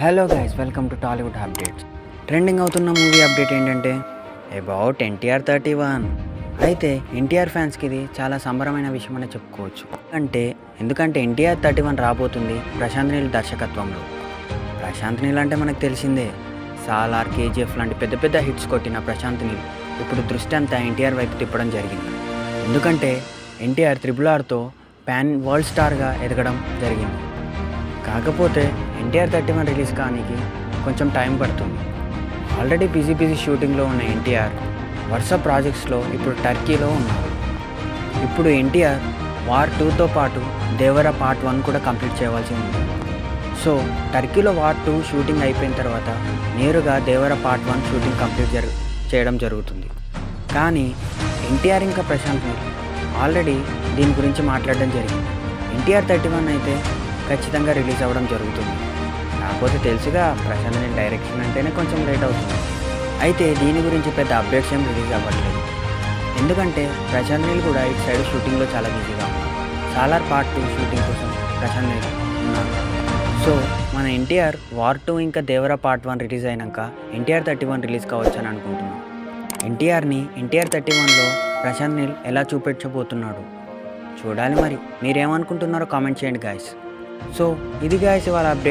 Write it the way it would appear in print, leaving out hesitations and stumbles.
Hello guys, welcome to Tollywood updates. Trending అవుతున్న movie update ఏంటంటే about NTR 31. అయితే ఎన్టీఆర్ ఫ్యాన్స్కి ఇది చాలా సంబరమైన విషయం అని చెప్పుకోవచ్చు. ఎందుకంటే ఎన్టీఆర్ 31 రాబోతుంది ప్రశాంత్ నీల్ దర్శకత్వంలో. ప్రశాంత్ నీల్ అంటే మనకు తెలిసిందే, సాలార్, కేజీఎఫ్ లాంటి పెద్ద పెద్ద హిట్స్ కొట్టిన ప్రశాంత్ నీల్ ఇప్పుడు దృష్టి అంతా ఎన్టీఆర్ వైపు తిప్పడం జరిగింది. ఎందుకంటే ఎన్టీఆర్ RRRతో పాన్ వరల్డ్ స్టార్గా ఎదగడం జరిగింది. కాకపోతే ఎన్టీఆర్ 31 రిలీజ్ కానికి కొంచెం టైం పడుతుంది. ఆల్రెడీ బిజీ షూటింగ్లో ఉన్న ఎన్టీఆర్ వరుస ప్రాజెక్ట్స్లో ఇప్పుడు టర్కీలో ఉన్నారు. ఇప్పుడు ఎన్టీఆర్ వార్ 2తో పాటు దేవర పార్ట్ 1 కూడా కంప్లీట్ చేయవలసి ఉంది. సో టర్కీలో వార్ 2 షూటింగ్ అయిపోయిన తర్వాత నేరుగా దేవర పార్ట్ 1 షూటింగ్ కంప్లీట్ చేయడం జరుగుతుంది. కానీ ఎన్టీఆర్ ఇంకా ప్రశాంత్ నీల్ ఆల్రెడీ దీని గురించి మాట్లాడడం జరిగింది. ఎన్టీఆర్ 31 అయితే ఖచ్చితంగా రిలీజ్ అవ్వడం జరుగుతుంది. కాకపోతే తెలుసుగా ప్రశాంత్ నీల్ డైరెక్షన్ అంటేనే కొంచెం లేట్ అవుతుంది. అయితే దీని గురించి పెద్ద అప్డేట్స్ ఏం రిలీజ్ అవ్వట్లేదు. ఎందుకంటే ప్రశాంత్ నీల్ కూడా ఇటు సైడ్ షూటింగ్లో చాలా బిజీగా ఉన్నారు. సాలార్ పార్ట్ 2 షూటింగ్ కోసం ప్రశాంత్ నీల్ ఉన్నారు. సో మన ఎన్టీఆర్ వార్ 2 ఇంకా దేవరా పార్ట్ 1 రిలీజ్ అయినాక ఎన్టీఆర్ 31 రిలీజ్ కావచ్చు అని అనుకుంటున్నాను. ఎన్టీఆర్ 31లో ప్రశాంత్ నీల్ ఎలా చూపించబోతున్నాడు చూడాలి. మరి మీరేమనుకుంటున్నారో కామెంట్ చేయండి గాయస్. సో ఇది గాయస్ ఇవాళ అప్డేట్.